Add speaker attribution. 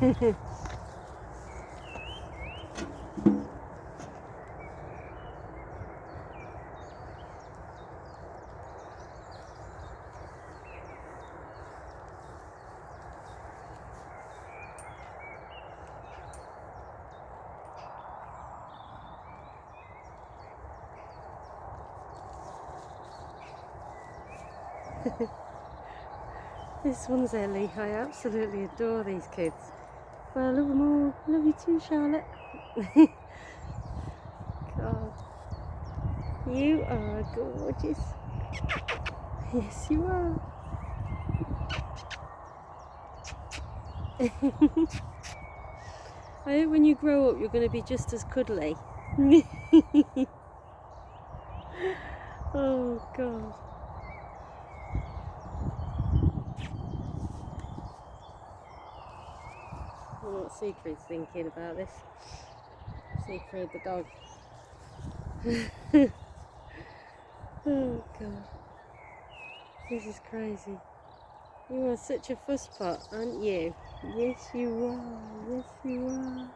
Speaker 1: This one's Ellie. I absolutely adore these kids. But I love them all. Love you too, Charlotte. God. You are gorgeous. Yes, you are. I hope when you grow up you're going to be just as cuddly. Oh, God. I wonder what Siegfried's thinking about this. Siegfried the dog. Oh, God. This is crazy. You are such a fusspot, aren't you? Yes, you are. Yes, you are.